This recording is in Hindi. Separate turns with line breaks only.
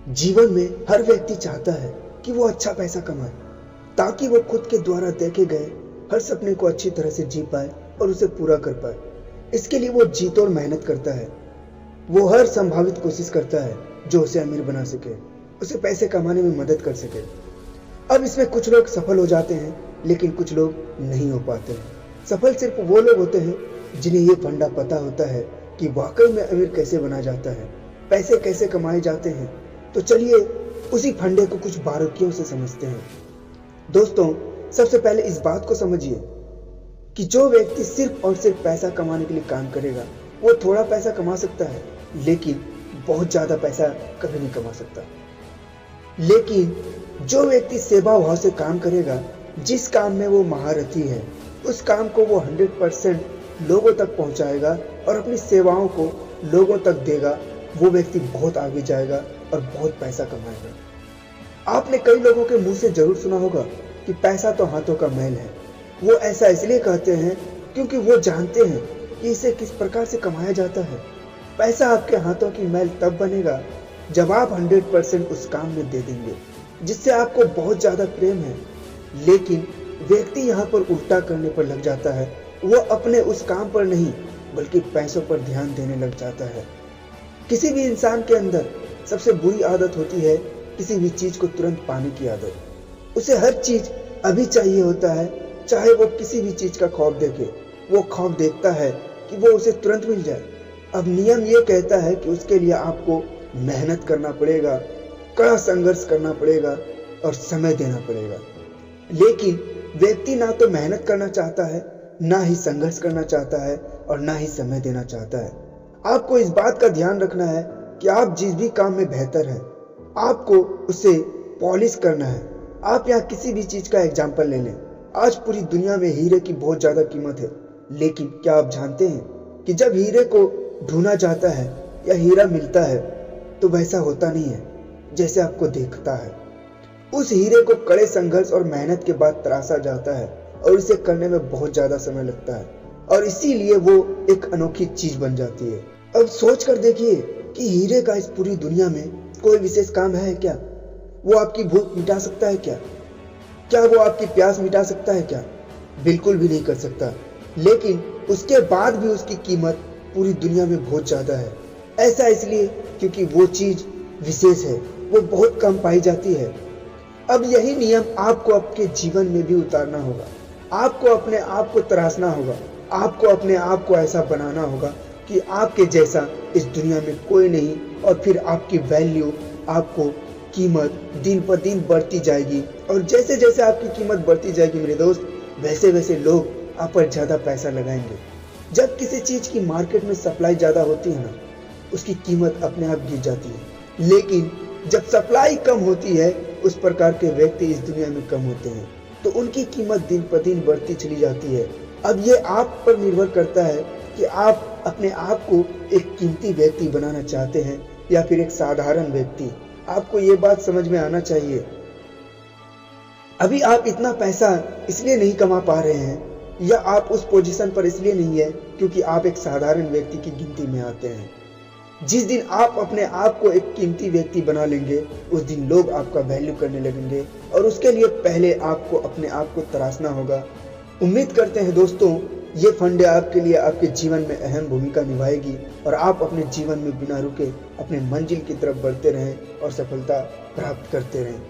जीवन में हर व्यक्ति चाहता है कि वो अच्छा पैसा कमाए ताकि वो खुद के द्वारा देखे गए हर सपने को अच्छी तरह से जी पाए और उसे पूरा कर पाए। इसके लिए वो जी तोड़ मेहनत करता है। वो हर संभावित कोशिश करता है जो उसे अमीर बना सके, उसे पैसे कमाने में मदद कर सके। अब इसमें कुछ लोग सफल हो जाते हैं लेकिन कुछ लोग नहीं हो पाते हैं। सफल सिर्फ वो लोग होते हैं जिन्हें ये फंडा पता होता है कि वाकई में अमीर कैसे बना जाता है, पैसे कैसे कमाए जाते हैं। तो चलिए उसी फंडे को कुछ बारीकियों से समझते हैं। दोस्तों, सबसे पहले इस बात को समझिए कि जो व्यक्ति सिर्फ और सिर्फ पैसा कमाने के लिए काम करेगा वो थोड़ा पैसा कमा सकता है लेकिन बहुत ज्यादा पैसा कभी नहीं कमा सकता। लेकिन जो व्यक्ति सेवा भाव से काम करेगा, जिस काम में वो महारथी है, उस काम को वो 100% लोगों तक पहुंचाएगा और अपनी सेवाओं को लोगों तक देगा, वो व्यक्ति बहुत आगे जाएगा और बहुत पैसा कमाएगा। आपने कई लोगों के मुंह से जरूर सुना होगा कि पैसा तो हाथों का मैल है। वो ऐसा इसलिए कहते हैं क्योंकि वो जानते हैं कि इसे किस प्रकार से कमाया जाता है। पैसा आपके हाथों की मैल तब बनेगा जब आप 100% उस काम में दे देंगे जिससे आपको बहुत ज्यादा प्रेम है। लेकिन व्यक्ति यहाँ पर उल्टा करने पर लग जाता है। वो अपने उस काम पर नहीं बल्कि पैसों पर ध्यान देने लग जाता है। किसी भी इंसान के अंदर सबसे बुरी आदत होती है किसी भी चीज को तुरंत पाने की आदत। उसे हर चीज अभी चाहिए होता है, चाहे वो किसी भी चीज का खौफ देखे। वो खौफ देखता है कि वो उसे तुरंत मिल जाए। अब नियम ये कहता है कि उसके लिए आपको मेहनत करना पड़ेगा, कड़ा संघर्ष करना पड़ेगा और समय देना पड़ेगा। लेकिन व्यक्ति ना तो मेहनत करना चाहता है, ना ही संघर्ष करना चाहता है और ना ही समय देना चाहता है। आपको इस बात का ध्यान रखना है कि आप जिस भी काम में बेहतर हैं, आपको उसे पॉलिश करना है। आप यहाँ किसी भी चीज का एग्जाम्पल ले लें। आज पूरी दुनिया में हीरे की बहुत ज्यादा कीमत है, लेकिन क्या आप जानते हैं कि जब हीरे को ढूंढा जाता है या हीरा मिलता है तो वैसा होता नहीं है जैसे आपको दिखता है। उस हीरे को कड़े संघर्ष और मेहनत के बाद तराशा जाता है और इसे करने में बहुत ज्यादा समय लगता है और इसीलिए वो एक अनोखी चीज बन जाती है। अब सोच कर देखिए कि हीरे का इस पूरी दुनिया में कोई विशेष काम है क्या? वो आपकी भूख मिटा सकता है क्या? क्या वो आपकी प्यास मिटा सकता है क्या? बिल्कुल भी नहीं कर सकता। लेकिन उसके बाद भी उसकी कीमत पूरी दुनिया में बहुत ज्यादा है। ऐसा इसलिए क्योंकि वो चीज विशेष है, वो बहुत कम पाई जाती है। अब यही नियम आपको आपके जीवन में भी उतारना होगा। आपको अपने आप को तराशना होगा। आपको अपने आप को ऐसा बनाना होगा कि आपके जैसा इस दुनिया में कोई नहीं, और फिर आपकी वैल्यू, आपको कीमत दिन पर दिन बढ़ती जाएगी। और जैसे जैसे आपकी कीमत बढ़ती जाएगी मेरे दोस्त, वैसे वैसे लोग आप पर ज्यादा पैसा लगाएंगे। जब किसी चीज की मार्केट में सप्लाई ज्यादा होती है ना, उसकी कीमत अपने आप गिर जाती है। लेकिन जब सप्लाई कम होती है, उस प्रकार के व्यक्ति इस दुनिया में कम होते हैं, तो उनकी कीमत दिन पर दिन बढ़ती चली जाती है। अब ये आप पर निर्भर करता है कि आप अपने आप को एक कीमती व्यक्ति बनाना चाहते हैं या फिर एक साधारण व्यक्ति। आपको ये बात समझ में आना चाहिए। अभी आप इतना पैसा इसलिए नहीं कमा पा रहे हैं या आप उस पोजीशन पर इसलिए नहीं है क्योंकि आप एक साधारण व्यक्ति की गिनती में आते हैं। जिस दिन आप अपने आप को एक कीमती व्यक्ति बना लेंगे, उस दिन लोग आपका वैल्यू करने लगेंगे और उसके लिए पहले आपको अपने आप को तराशना होगा। उम्मीद करते हैं दोस्तों, ये फंडे आपके लिए आपके जीवन में अहम भूमिका निभाएगी और आप अपने जीवन में बिना रुके अपने मंजिल की तरफ बढ़ते रहें और सफलता प्राप्त करते रहें।